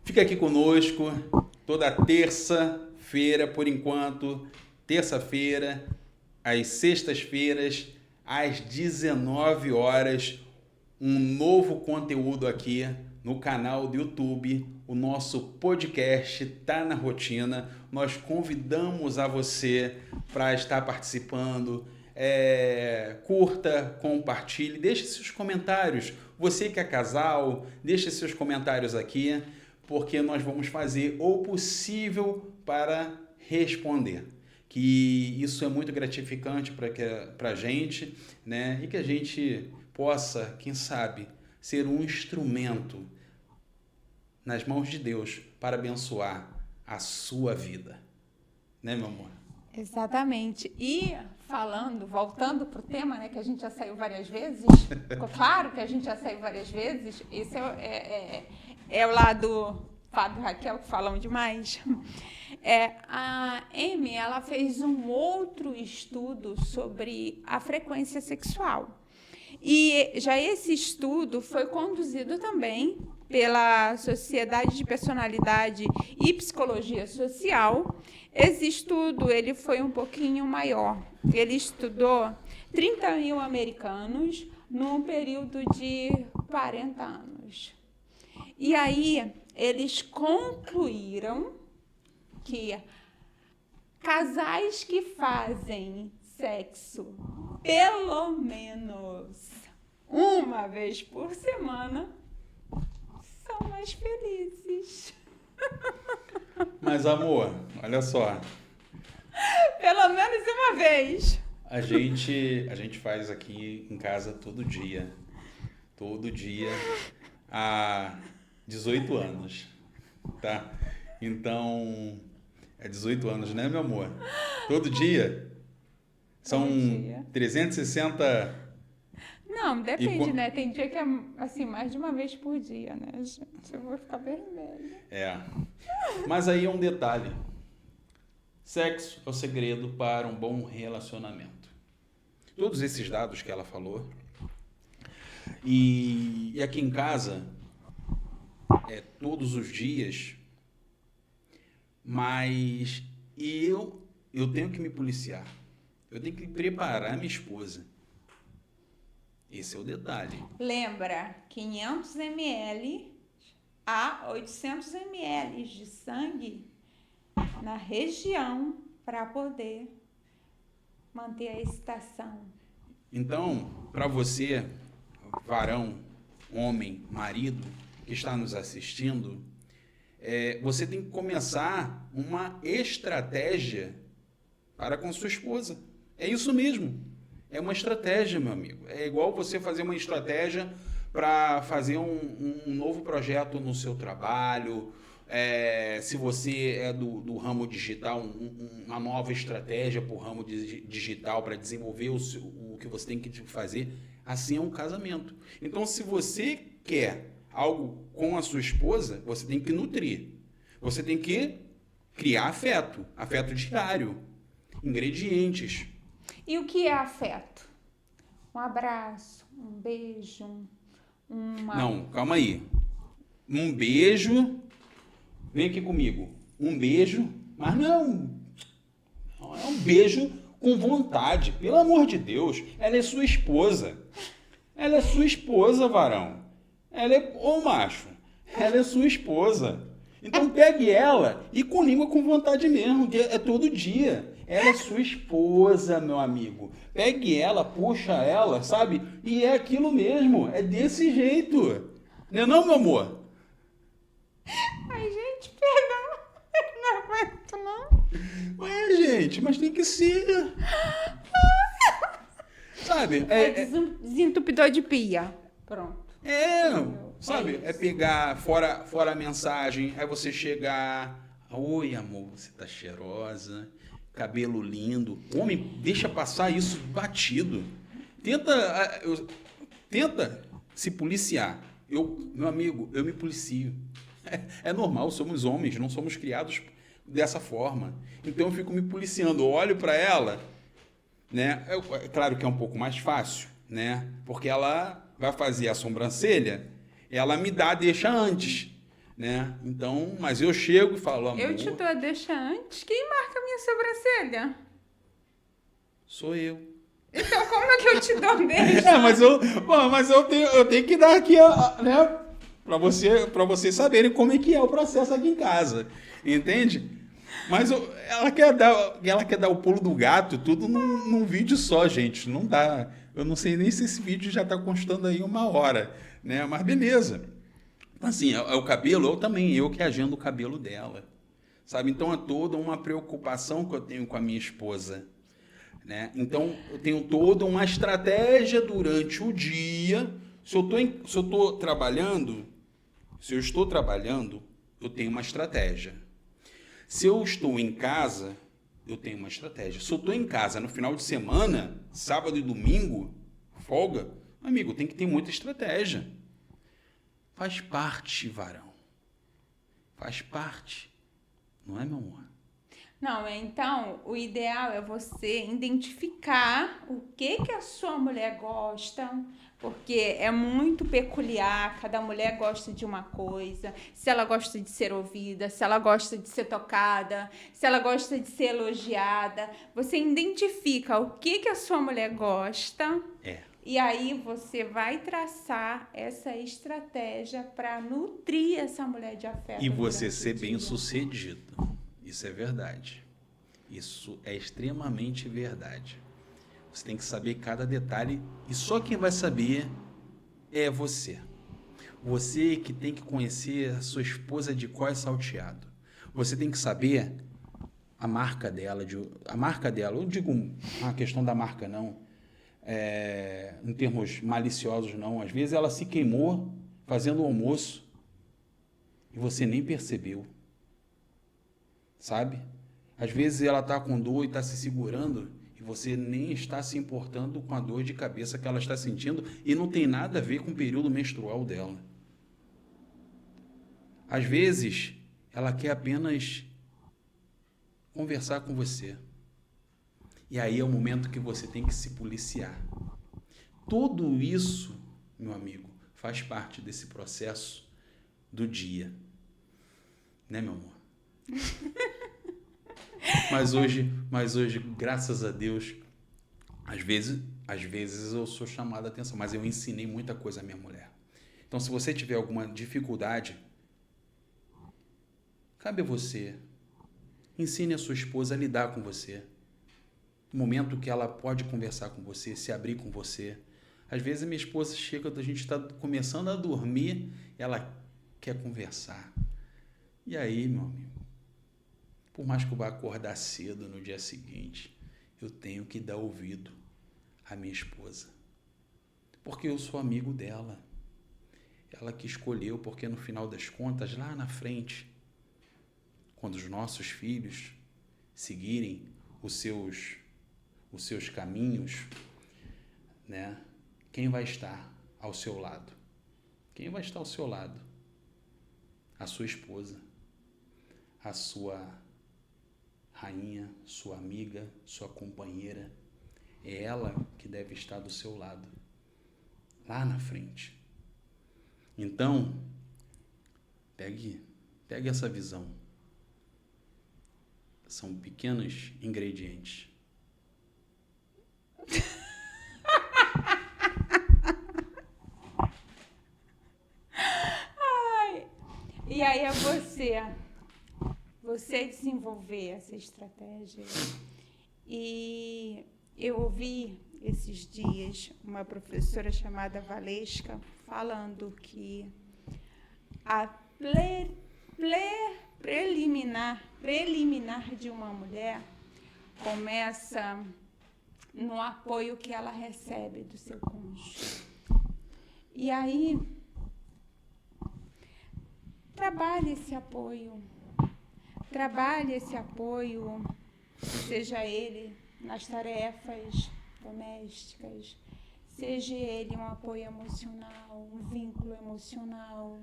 fica aqui conosco toda terça-feira, por enquanto, terça-feira, às sextas-feiras, às 19 horas, um novo conteúdo aqui no canal do YouTube. O nosso podcast Tá na Rotina. Nós convidamos a você para estar participando. Curta, compartilhe, deixe seus comentários. Você que é casal, deixe seus comentários aqui, porque nós vamos fazer o possível para responder. Que isso é muito gratificante para a gente, né? E que a gente possa, quem sabe, ser um instrumento nas mãos de Deus para abençoar a sua vida. Né, meu amor? Exatamente. E voltando para o tema, né, que a gente já saiu várias vezes, claro que a gente já saiu várias vezes, esse é o lado Fábio e Raquel, que falam demais. A Amy, ela fez um outro estudo sobre a frequência sexual. E já esse estudo foi conduzido também pela Sociedade de Personalidade e Psicologia Social. Esse estudo ele foi um pouquinho maior. Ele estudou 30 mil americanos num período de 40 anos. E aí eles concluíram que casais que fazem sexo pelo menos uma vez por semana são mais felizes. Mas, amor, olha só. Pelo menos uma vez. A gente faz aqui em casa todo dia. Todo dia. Há 18 anos. Tá? Então, é 18 anos, né, meu amor? Todo dia? São 360... Não, depende, né? Tem dia que é assim, mais de uma vez por dia, né, gente? Eu vou ficar vermelha. Mas aí é um detalhe. Sexo é o segredo para um bom relacionamento. Todos esses dados que ela falou. E aqui em casa, todos os dias, mas eu tenho que me policiar. Eu tenho que preparar minha esposa. Esse é o detalhe. Lembra, 500 ml a 800 ml de sangue na região para poder manter a excitação. Então, para você, varão, homem, marido, que está nos assistindo, você tem que começar uma estratégia para com sua esposa. É isso mesmo. É uma estratégia, meu amigo. É igual você fazer uma estratégia para fazer um novo projeto no seu trabalho. Se você é do ramo digital, uma nova estratégia para o ramo digital para desenvolver o que você tem que fazer. Assim é um casamento. Então, se você quer algo com a sua esposa, você tem que nutrir. Você tem que criar afeto diário, ingredientes. E o que é afeto? Um abraço, um beijo, Não, calma aí. Um beijo, vem aqui comigo. Um beijo, mas não é um beijo com vontade. Pelo amor de Deus, ela é sua esposa. Ela é sua esposa, varão. Macho, ela é sua esposa. Então pegue ela e com língua com vontade mesmo, que é todo dia. Ela é sua esposa, meu amigo. Pegue ela, puxa ela, sabe? E é aquilo mesmo, é desse jeito. Não é não, meu amor? Ai, gente, perdão. Não aguento, não. Gente, mas tem que ser. Sabe? Desentupidor de pia. Pronto. Sabe? É pegar fora a mensagem, aí você chegar. Oi, amor, você tá cheirosa. Cabelo lindo. Homem, deixa passar isso batido. Tenta se policiar. Meu amigo, eu me policio. É normal, somos homens, não somos criados dessa forma. Então eu fico me policiando. Eu olho para ela, né? É claro que é um pouco mais fácil, né? Porque ela vai fazer a sobrancelha, ela me deixa antes. Né? Então, mas eu chego e falo, amor... Eu te dou a deixa antes? Quem marca a minha sobrancelha? Sou eu. Então, como é que eu te dou a deixa? Mas eu tenho que dar aqui, né? Para vocês saberem como é que é o processo aqui em casa. Entende? Mas ela quer dar o pulo do gato tudo num vídeo só, gente. Não dá. Eu não sei nem se esse vídeo já está constando aí 1 hora, né? Mas beleza. Assim, é o cabelo, eu que agendo o cabelo dela, sabe? Então é toda uma preocupação que eu tenho com a minha esposa, né? Então eu tenho toda uma estratégia durante o dia. Se eu estou trabalhando, eu tenho uma estratégia. Se eu estou em casa, eu tenho uma estratégia. Se eu estou em casa no final de semana, sábado e domingo, folga, amigo, tem que ter muita estratégia. Faz parte, varão. Faz parte. Não é, meu amor? Não, então, o ideal é você identificar o que a sua mulher gosta, porque é muito peculiar, cada mulher gosta de uma coisa, se ela gosta de ser ouvida, se ela gosta de ser tocada, se ela gosta de ser elogiada. Você identifica o que a sua mulher gosta. E aí você vai traçar essa estratégia para nutrir essa mulher de afeto. E você ser bem-sucedido. Isso é verdade. Isso é extremamente verdade. Você tem que saber cada detalhe e só quem vai saber é você. Você que tem que conhecer a sua esposa de cor salteado. Você tem que saber a marca dela. Eu digo a questão da marca não, em termos maliciosos não. Às vezes ela se queimou fazendo o almoço e você nem percebeu. Sabe? Às vezes ela está com dor e está se segurando e você nem está se importando com a dor de cabeça que ela está sentindo e não tem nada a ver com o período menstrual dela. Às vezes ela quer apenas conversar com você. E aí é o momento que você tem que se policiar. Tudo isso, meu amigo, faz parte desse processo do dia. Né, meu amor? Mas hoje, graças a Deus, às vezes eu sou chamado a atenção, mas eu ensinei muita coisa à minha mulher. Então, se você tiver alguma dificuldade, cabe a você. Ensine a sua esposa a lidar com você. No momento que ela pode conversar com você, se abrir com você. Às vezes a minha esposa chega, a gente está começando a dormir, ela quer conversar. E aí, meu amigo, por mais que eu vá acordar cedo no dia seguinte, eu tenho que dar ouvido à minha esposa. Porque eu sou amigo dela. Ela que escolheu, porque no final das contas, lá na frente, quando os nossos filhos seguirem os seus caminhos, né? Quem vai estar ao seu lado? Quem vai estar ao seu lado? A sua esposa, a sua rainha, sua amiga, sua companheira. É ela que deve estar do seu lado, lá na frente. Então, pegue essa visão. São pequenos ingredientes. E aí é você desenvolver essa estratégia. E eu ouvi esses dias uma professora chamada Valesca falando que a preliminar de uma mulher começa no apoio que ela recebe do seu cônjuge. E aí, trabalhe esse apoio, seja ele nas tarefas domésticas, seja ele um apoio emocional, um vínculo emocional,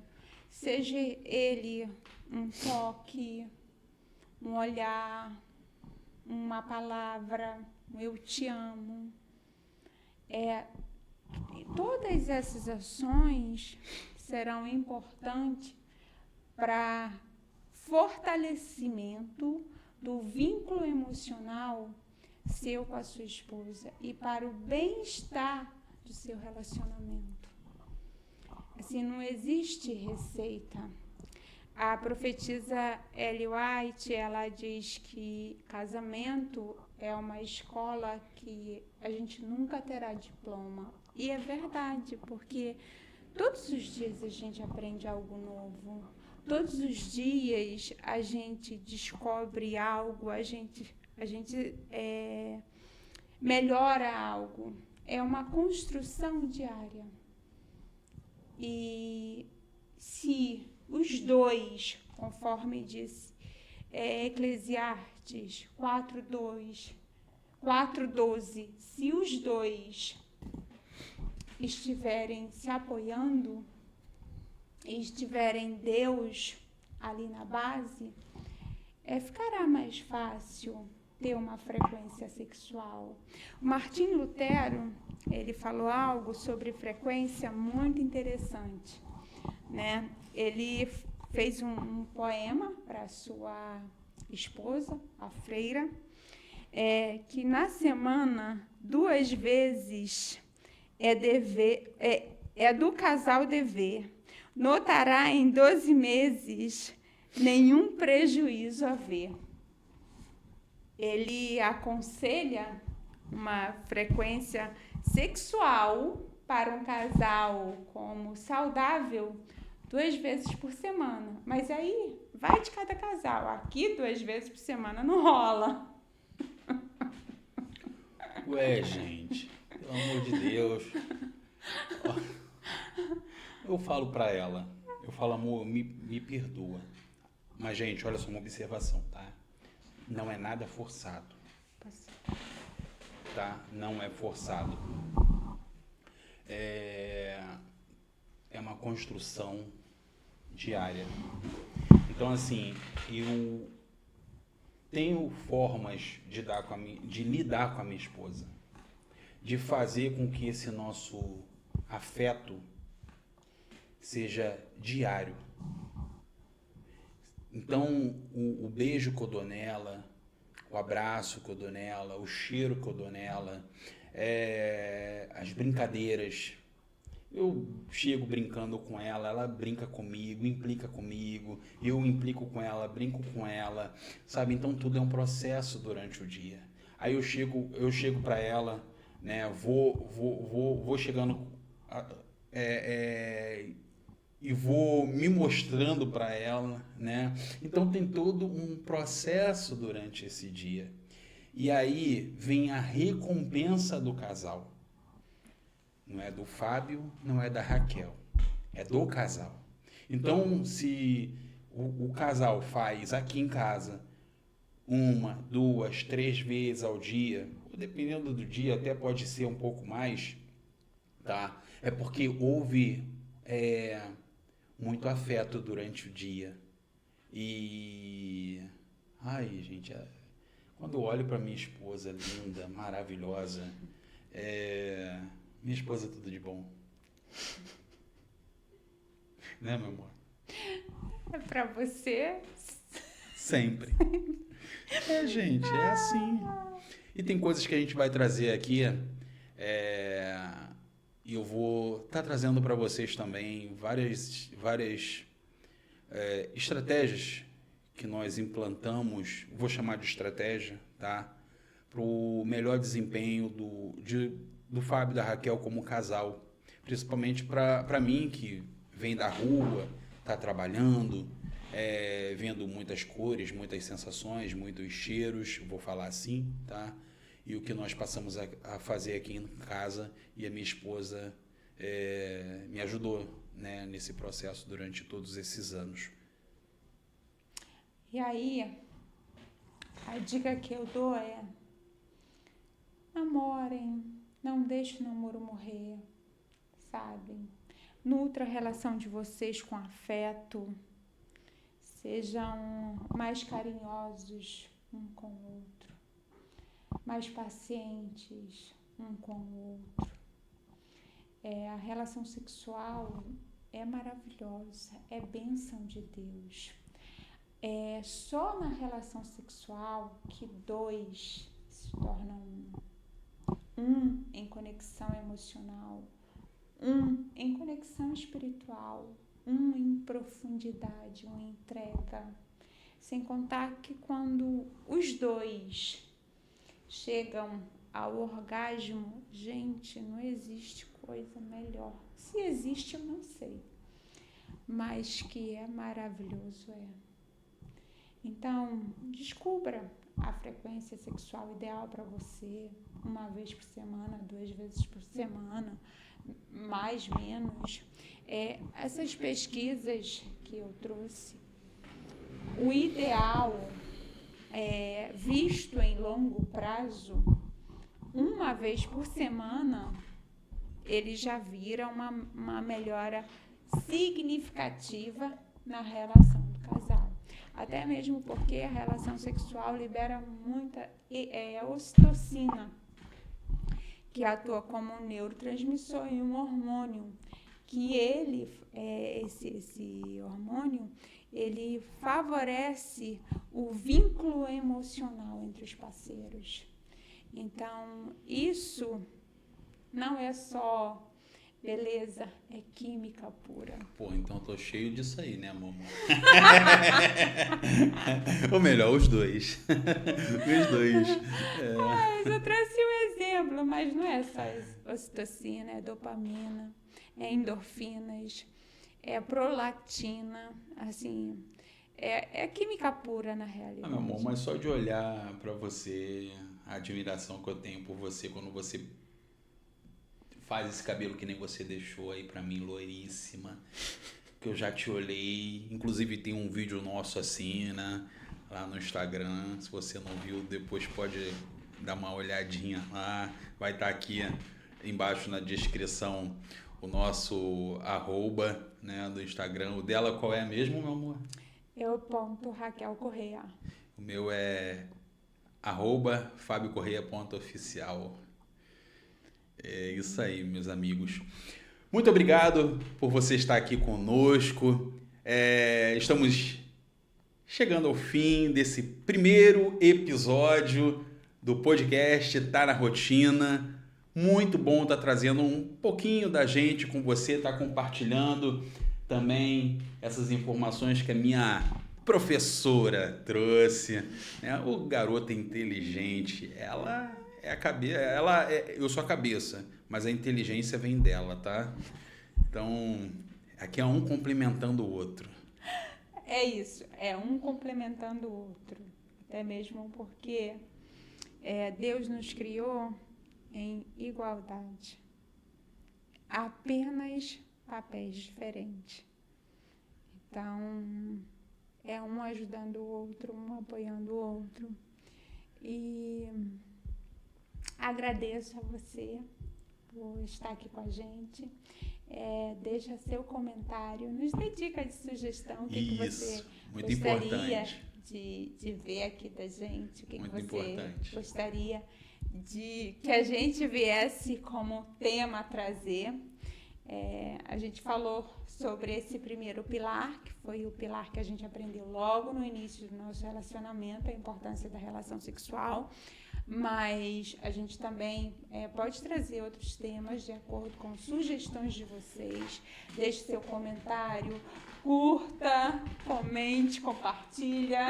seja ele um toque, um olhar, uma palavra, um eu te amo. Todas essas ações serão importantes para fortalecimento do vínculo emocional seu com a sua esposa e para o bem-estar do seu relacionamento. Assim, não existe receita. A profetisa Ellen White, ela diz que casamento é uma escola que a gente nunca terá diploma. E é verdade, porque todos os dias a gente aprende algo novo. Todos os dias a gente descobre algo, a gente melhora algo. É uma construção diária. E se os dois, conforme disse, Eclesiastes 4:12. Se os dois estiverem se apoiando e estiverem Deus ali na base, ficará mais fácil ter uma frequência sexual. O Martim Lutero, ele falou algo sobre frequência muito interessante, né? Ele fez um poema para sua esposa, a freira, que na semana 2 vezes é do casal dever. Notará em 12 meses nenhum prejuízo haver. Ele aconselha uma frequência sexual para um casal como saudável 2 vezes por semana. Mas aí vai de cada casal. Aqui 2 vezes por semana não rola. Ué, gente, pelo amor de Deus. Eu falo pra ela, amor, me perdoa. Mas, gente, olha só uma observação, tá? Não é nada forçado. Tá? Não é forçado. É uma construção diária. Então, assim, eu tenho formas de lidar com a minha esposa, de fazer com que esse nosso afeto seja diário. Então, o beijo que eu dou nela, o abraço que eu dou nela, o cheiro que eu dou nela, as brincadeiras. Eu chego brincando com ela, ela brinca comigo, implica comigo, eu implico com ela, brinco com ela, sabe? Então tudo é um processo durante o dia. Aí eu chego para ela, né? Vou chegando e vou me mostrando para ela, né? Então tem todo um processo durante esse dia. E aí vem a recompensa do casal. Não é do Fábio, não é da Raquel, é do casal. Então, se o casal faz aqui em casa 1, 2, 3 vezes ao dia, ou dependendo do dia, até pode ser um pouco mais, tá? É porque houve muito afeto durante o dia. E... ai, gente, quando eu olho para minha esposa linda, maravilhosa, minha esposa é tudo de bom. Né, meu amor? É pra você? Sempre. Gente, é assim. E tem coisas que a gente vai trazer aqui, e eu vou estar trazendo para vocês também várias estratégias que nós implantamos, vou chamar de estratégia, tá? Para o melhor desempenho do Fábio e da Raquel como casal. Principalmente para mim, que vem da rua, está trabalhando, vendo muitas cores, muitas sensações, muitos cheiros, vou falar assim, tá? E o que nós passamos a fazer aqui em casa, e a minha esposa me ajudou, né, nesse processo durante todos esses anos. E aí, a dica que eu dou é: namorem, não deixe o namoro morrer, sabe? Nutra a relação de vocês com afeto, sejam mais carinhosos um com o outro, mais pacientes um com o outro. A relação sexual é maravilhosa, é bênção de Deus. É só na relação sexual que 2 se tornam um em conexão emocional, em conexão espiritual, em profundidade, em entrega. Sem contar que quando os 2 chegam ao orgasmo, gente, não existe coisa melhor. Se existe, eu não sei, mas que é maravilhoso, Então, descubra a frequência sexual ideal para você, 1 vez por semana, 2 vezes por semana, mais, menos. Essas pesquisas que eu trouxe o ideal, visto em longo prazo, uma vez por semana, ele já vira uma melhora significativa na relação do casal. Até mesmo porque a relação sexual libera muita ocitocina, que atua como um neurotransmissor e um hormônio, que esse hormônio, ele favorece o vínculo emocional entre os parceiros. Então, isso não é só beleza, é química pura. Pô, então eu tô cheio disso aí, né, mamãe? Ou melhor, os dois. Os dois. Eu trouxe um exemplo, mas não é só ocitocina, é dopamina, é endorfinas, é prolactina, assim, é química pura na realidade. Meu amor, mas só de olhar pra você, a admiração que eu tenho por você quando você faz esse cabelo que nem você deixou aí pra mim, loiríssima, que eu já te olhei, inclusive tem um vídeo nosso assim, né, lá no Instagram, se você não viu, depois pode dar uma olhadinha lá, vai estar aqui embaixo na descrição o nosso @ né, do Instagram. O dela qual é mesmo, meu amor? Raquel Correia. O meu é @fabiocorreia.oficial. É isso aí, meus amigos. Muito obrigado por você estar aqui conosco. Estamos chegando ao fim desse primeiro episódio do podcast Tá na Rotina. Muito bom estar trazendo um pouquinho da gente com você, estar compartilhando também essas informações que a minha professora trouxe, né? O garoto inteligente, ela é a cabeça, eu sou a cabeça, mas a inteligência vem dela, tá? Então, aqui é um complementando o outro. É isso, é um complementando o outro, até mesmo porque Deus nos criou em igualdade, apenas papéis diferentes. Então, é um ajudando o outro, um apoiando o outro. E agradeço a você por estar aqui com a gente. Deixa seu comentário, nos dê dica de sugestão, o que você muito gostaria importante. de ver aqui da gente, o que Muito você importante. gostaria de que a gente viesse como tema a trazer. A gente falou sobre esse primeiro pilar, que foi o pilar que a gente aprendeu logo no início do nosso relacionamento, a importância da relação sexual, mas a gente também pode trazer outros temas de acordo com sugestões de vocês. Deixe seu comentário, curta, comente, compartilha.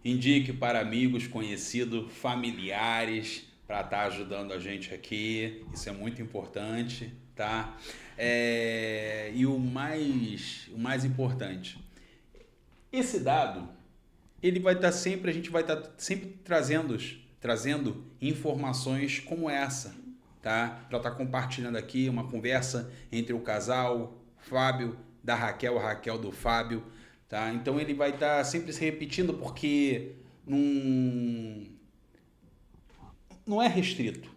Indique para amigos, conhecidos, familiares, para estar ajudando a gente aqui. Isso é muito importante, tá? E o mais importante, esse dado, ele vai estar sempre, a gente vai estar sempre trazendo informações como essa, tá? Para estar compartilhando aqui uma conversa entre o casal, Fábio da Raquel, a Raquel do Fábio, tá? Então ele vai estar sempre se repetindo porque não é restrito,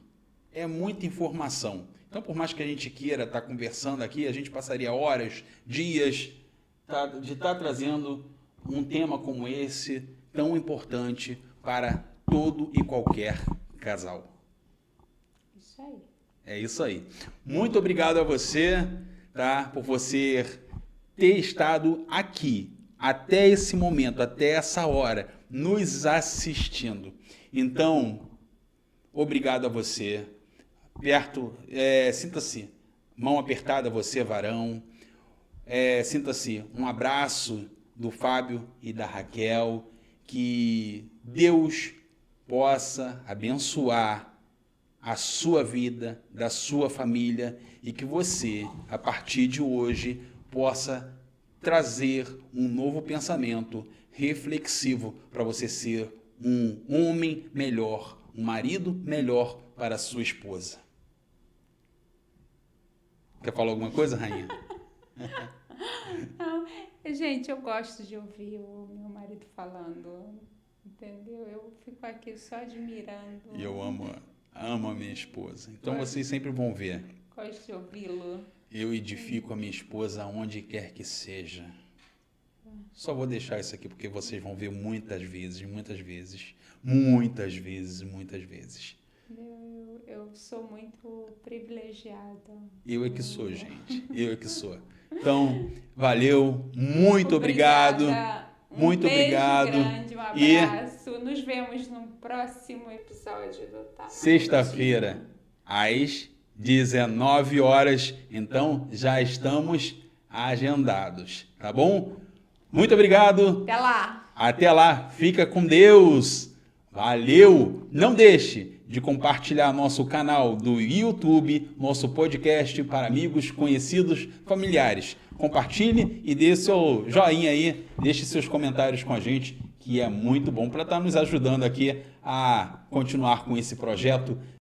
é muita informação. Então, por mais que a gente queira estar conversando aqui, a gente passaria horas, dias, tá, de estar trazendo um tema como esse, tão importante para todo e qualquer casal. Isso aí. É isso aí. Muito obrigado a você, tá, por você ter estado aqui, até esse momento, até essa hora, nos assistindo. Então, obrigado a você. Sinta-se mão apertada, você, varão. Sinta-se um abraço do Fábio e da Raquel. Que Deus possa abençoar a sua vida, da sua família, e que você, a partir de hoje, possa trazer um novo pensamento reflexivo para você ser um homem melhor, um marido melhor para a sua esposa. Quer falar alguma coisa, rainha? Não, gente, eu gosto de ouvir o meu marido falando, entendeu? Eu fico aqui só admirando. E eu amo a minha esposa. Então vocês sempre vão ver. Gosto de ouvi-lo. Eu edifico a minha esposa onde quer que seja. Só vou deixar isso aqui porque vocês vão ver muitas vezes. Eu sou muito privilegiada. Eu é que sou, gente. Eu é que sou. Então, valeu. Muito obrigado. Muito obrigado. Grande, um abraço. Nos vemos no próximo episódio do Tá. Sexta-feira, às 19 horas. Então, já estamos agendados. Tá bom? Muito obrigado. Até lá. Até lá. Fica com Deus. Valeu. Não deixe de compartilhar nosso canal do YouTube, nosso podcast para amigos, conhecidos, familiares. Compartilhe e dê seu joinha aí, deixe seus comentários com a gente, que é muito bom para estar nos ajudando aqui a continuar com esse projeto